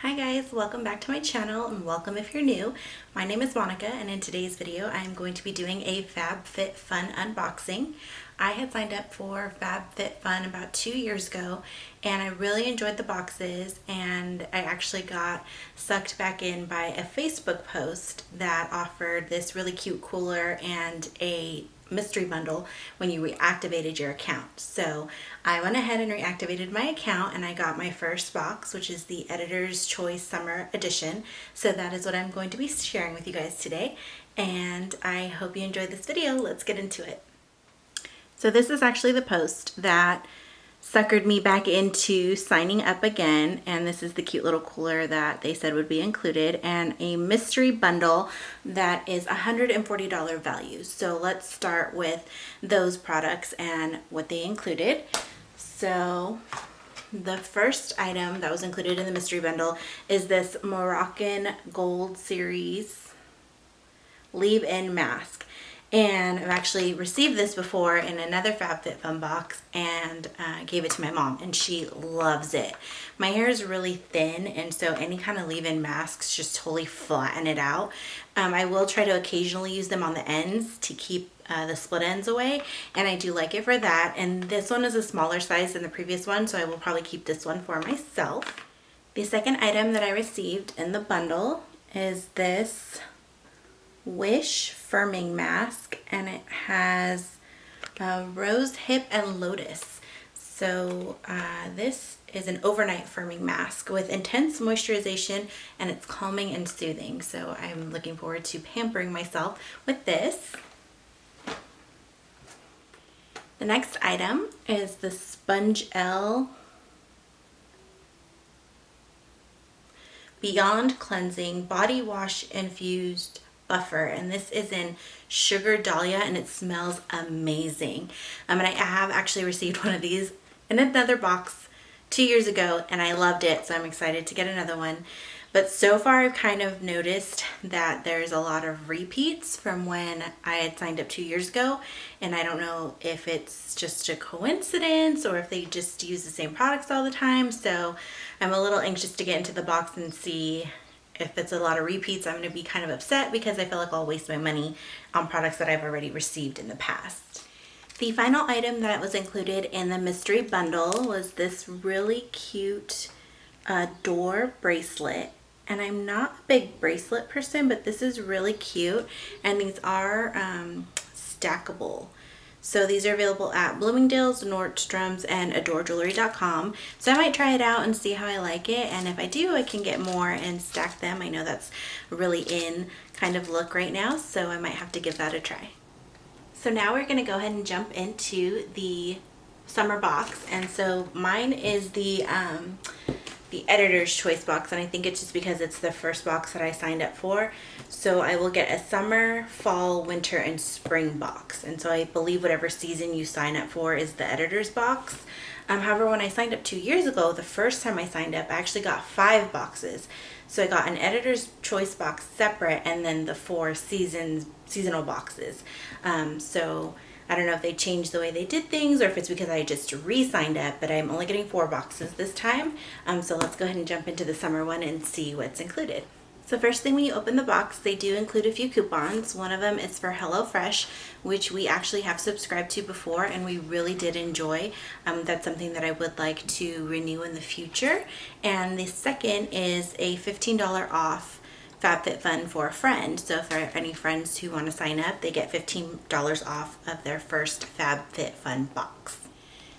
Hi guys, welcome back to my channel and welcome if you're new. My name is Monica and in today's video I am going to be doing a Fab Fit Fun unboxing. I had signed up for Fab Fit Fun about 2 years ago and I really enjoyed the boxes, and I actually got sucked back in by a Facebook post that offered this really cute cooler and a mystery bundle when you reactivated your account. So I went ahead and reactivated my account and I got my first box, which is the Editor's Choice Summer Edition. So that is what I'm going to be sharing with you guys today, and I hope you enjoy this video. Let's get into it. So this is actually the post that suckered me back into signing up again, and this is the cute little cooler that they said would be included and a mystery bundle that is $140 value. So let's start with those products and what they included. So the first item that was included in the mystery bundle is this Moroccan Gold Series leave-in mask. And I've actually received this before in another Fab Fit Fun box and gave it to my mom, and she loves it. My hair is really thin, and so any kind of leave-in masks just totally flatten it out. I will try to occasionally use them on the ends to keep the split ends away, and I do like it for that. And this one is a smaller size than the previous one, so I will probably keep this one for myself. The second item that I received in the bundle is this Wish firming mask, and it has rose hip and lotus. So this is an overnight firming mask with intense moisturization, and it's calming and soothing. So I'm looking forward to pampering myself with this. The next item is the Sponge L Beyond Cleansing Body Wash Infused Buffer, and this is in Sugar Dahlia and it smells amazing. And I have actually received one of these in another box 2 years ago and I loved it, so I'm excited to get another one. But so far I've kind of noticed that there's a lot of repeats from when I had signed up 2 years ago, and I don't know if it's just a coincidence or if they just use the same products all the time. So I'm a little anxious to get into the box and see. If it's a lot of repeats, I'm going to be kind of upset because I feel like I'll waste my money on products that I've already received in the past. The final item that was included in the mystery bundle was this really cute door bracelet. And I'm not a big bracelet person, but this is really cute. And these are stackable. So these are available at Bloomingdale's, Nordstrom's, and AdoreJewelry.com. So I might try it out and see how I like it. And if I do, I can get more and stack them. I know that's a really in kind of look right now, so I might have to give that a try. So now we're going to go ahead and jump into the summer box. And so mine is the Editor's Choice box, and I think it's just because it's the first box that I signed up for. So I will get a summer, fall, winter, and spring box, and so I believe whatever season you sign up for is the Editor's box. However, when I signed up 2 years ago, the first time I signed up, I actually got 5 boxes. So I got an Editor's Choice box separate, and then the 4 seasonal boxes. So I don't know if they changed the way they did things or if it's because I just re-signed up, but I'm only getting 4 boxes this time. So let's go ahead and jump into the summer one and see what's included. So first thing, when you open the box, they do include a few coupons. One of them is for HelloFresh, which we actually have subscribed to before and we really did enjoy. That's something that I would like to renew in the future. And the second is a $15 off Fab Fit Fun for a friend. So if there are any friends who want to sign up, they get $15 off of their first Fab Fit Fun box.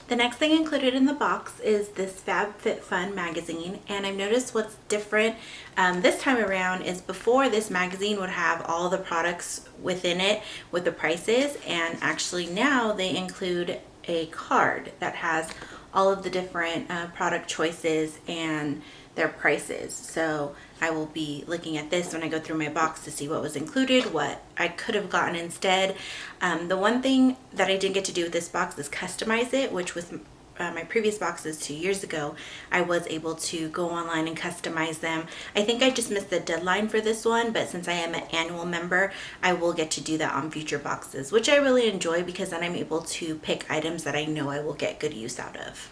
The next thing included in the box is this Fab Fit Fun magazine, and I've noticed what's different this time around is before this magazine would have all the products within it with the prices, and actually now they include a card that has all of the different product choices and their prices. So I will be looking at this when I go through my box to see what was included, what I could have gotten instead. The one thing that I didn't get to do with this box is customize it, which with my previous boxes 2 years ago, I was able to go online and customize them. I think I just missed the deadline for this one, but since I am an annual member, I will get to do that on future boxes, which I really enjoy because then I'm able to pick items that I know I will get good use out of.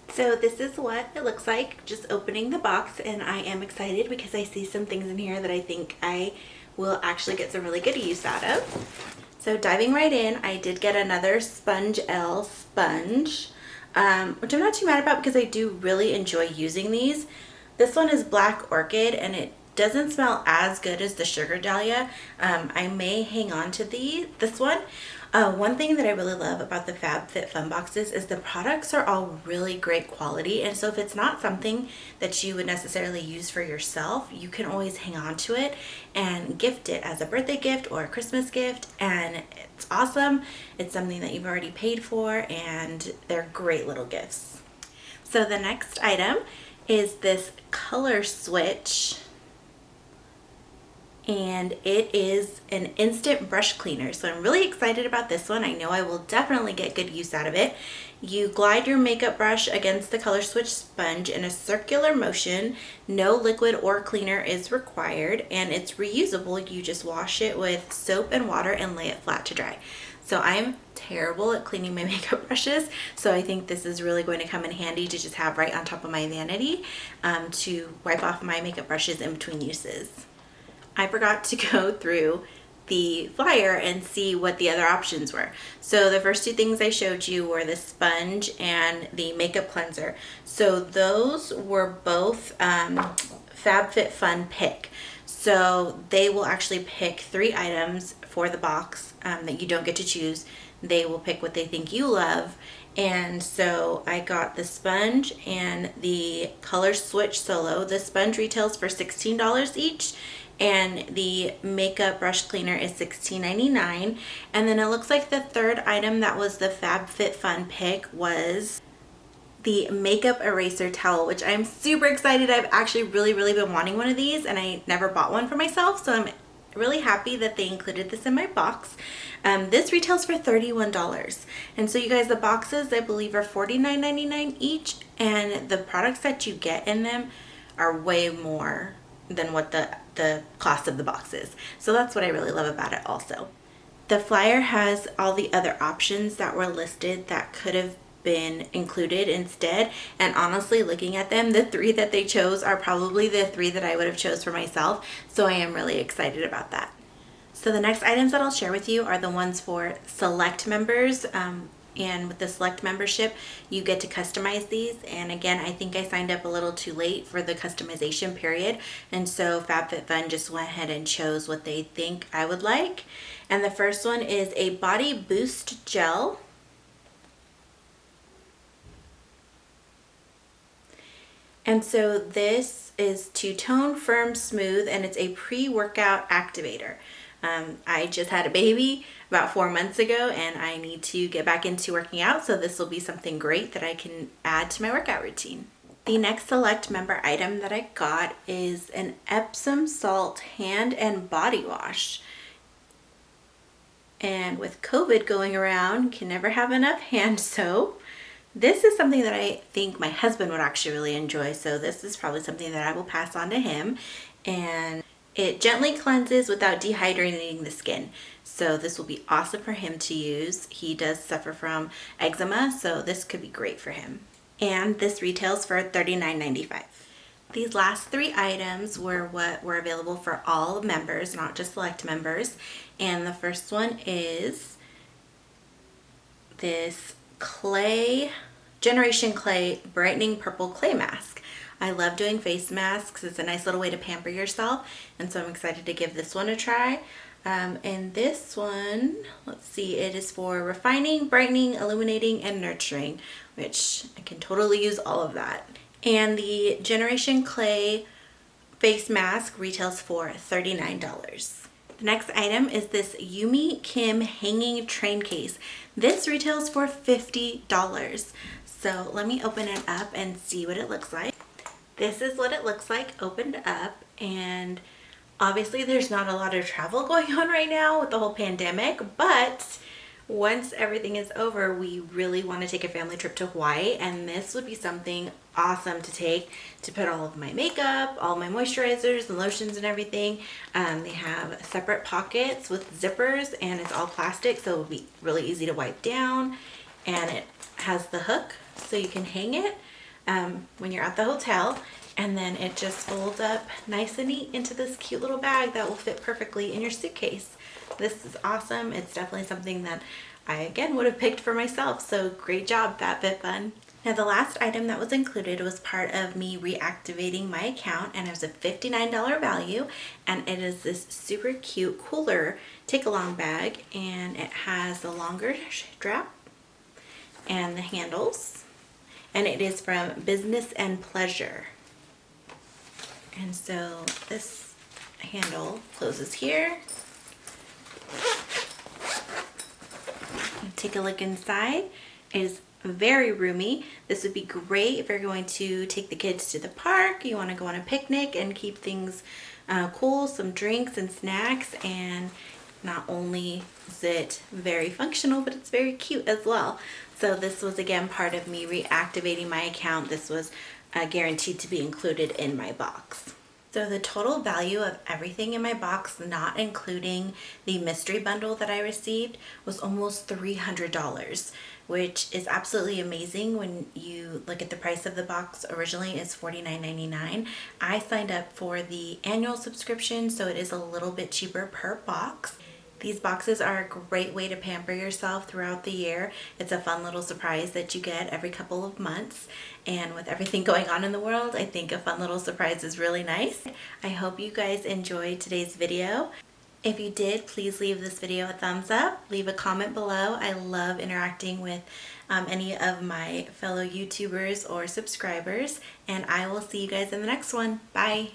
So this is what it looks like just opening the box, and I am excited because I see some things in here that I think I will actually get some really good use out of. So diving right in, I did get another Sponge L sponge, which I'm not too mad about because I do really enjoy using these. This one is Black Orchid and it doesn't smell as good as the Sugar Dahlia. I may hang on to this one. One thing that I really love about the Fab Fit Fun boxes is the products are all really great quality, and so if it's not something that you would necessarily use for yourself, you can always hang on to it and gift it as a birthday gift or a Christmas gift, and it's awesome. It's something that you've already paid for, and they're great little gifts. So the next item is this color switch, and it is an instant brush cleaner. So I'm really excited about this one. I know I will definitely get good use out of it. You glide your makeup brush against the color switch sponge in a circular motion. No liquid or cleaner is required, and it's reusable. You just wash it with soap and water and lay it flat to dry. So I'm terrible at cleaning my makeup brushes, so I think this is really going to come in handy to just have right on top of my vanity to wipe off my makeup brushes in between uses. I forgot to go through the flyer and see what the other options were. So the first two things I showed you were the sponge and the makeup cleanser. So those were both Fab Fit Fun pick. So they will actually pick 3 items for the box that you don't get to choose. They will pick what they think you love. And so I got the sponge and the color switch solo. The sponge retails for $16 each, and the makeup brush cleaner is $16.99. And then it looks like the third item that was the Fab Fit Fun pick was the makeup eraser towel, which I'm super excited. I've actually really been wanting one of these, and I never bought one for myself, so I'm really happy that they included this in my box. This retails for $31. And so you guys, the boxes I believe are $49.99 each, and the products that you get in them are way more than what the cost of the box is. So that's what I really love about it also. The flyer has all the other options that were listed that could have been included instead, and honestly, looking at them, the 3 that they chose are probably the 3 that I would have chose for myself, so I am really excited about that. So the next items that I'll share with you are the ones for select members, and with the select membership you get to customize these, and again, I think I signed up a little too late for the customization period, and so FabFitFun just went ahead and chose what they think I would like. And the first one is a body boost gel. And so this is to tone, firm, smooth, and it's a pre-workout activator. I just had a baby about 4 months ago, and I need to get back into working out, so this will be something great that I can add to my workout routine. The next select member item that I got is an Epsom salt hand and body wash. And with COVID going around, you can never have enough hand soap. This is something that I think my husband would actually really enjoy, so this is probably something that I will pass on to him. And it gently cleanses without dehydrating the skin. So this will be awesome for him to use. He does suffer from eczema, so this could be great for him. And this retails for $39.95. These last 3 items were what were available for all members, not just select members. And the first one is this Generation Clay Brightening Purple Clay Mask. I love doing face masks. It's a nice little way to pamper yourself, and so I'm excited to give this one a try. And this one, let's see, it is for refining, brightening, illuminating, and nurturing, which I can totally use all of that. And the Generation Clay face mask retails for $39. The next item is this Yumi Kim hanging train case. This retails for $50. So let me open it up and see what it looks like. This is what it looks like opened up, and obviously there's not a lot of travel going on right now with the whole pandemic, but once everything is over, we really want to take a family trip to Hawaii, and this would be something awesome to take to put all of my makeup, all my moisturizers and lotions and everything. They have separate pockets with zippers, and it's all plastic, so it would be really easy to wipe down, and it has the hook so you can hang it. when you're at the hotel. And then it just folds up nice and neat into this cute little bag that will fit perfectly in your suitcase. This is awesome. It's definitely something that I, again, would have picked for myself. So great job, Fab Fit Fun. Now the last item that was included was part of me reactivating my account, and it was a $59 value, and it is this super cute cooler take-along bag, and it has the longer strap and the handles, and it is from Business and Pleasure. And so this handle closes here. Take a look inside. It is very roomy. This would be great if you're going to take the kids to the park, you want to go on a picnic and keep things cool, some drinks and snacks. And not only is it very functional, but it's very cute as well. So this was again part of me reactivating my account. This was guaranteed to be included in my box. So the total value of everything in my box, not including the mystery bundle that I received, was almost $300, which is absolutely amazing when you look at the price of the box. Originally it's $49.99. I signed up for the annual subscription, so it is a little bit cheaper per box. These boxes are a great way to pamper yourself throughout the year. It's a fun little surprise that you get every couple of months. And with everything going on in the world, I think a fun little surprise is really nice. I hope you guys enjoyed today's video. If you did, please leave this video a thumbs up. Leave a comment below. I love interacting with any of my fellow YouTubers or subscribers. And I will see you guys in the next one. Bye.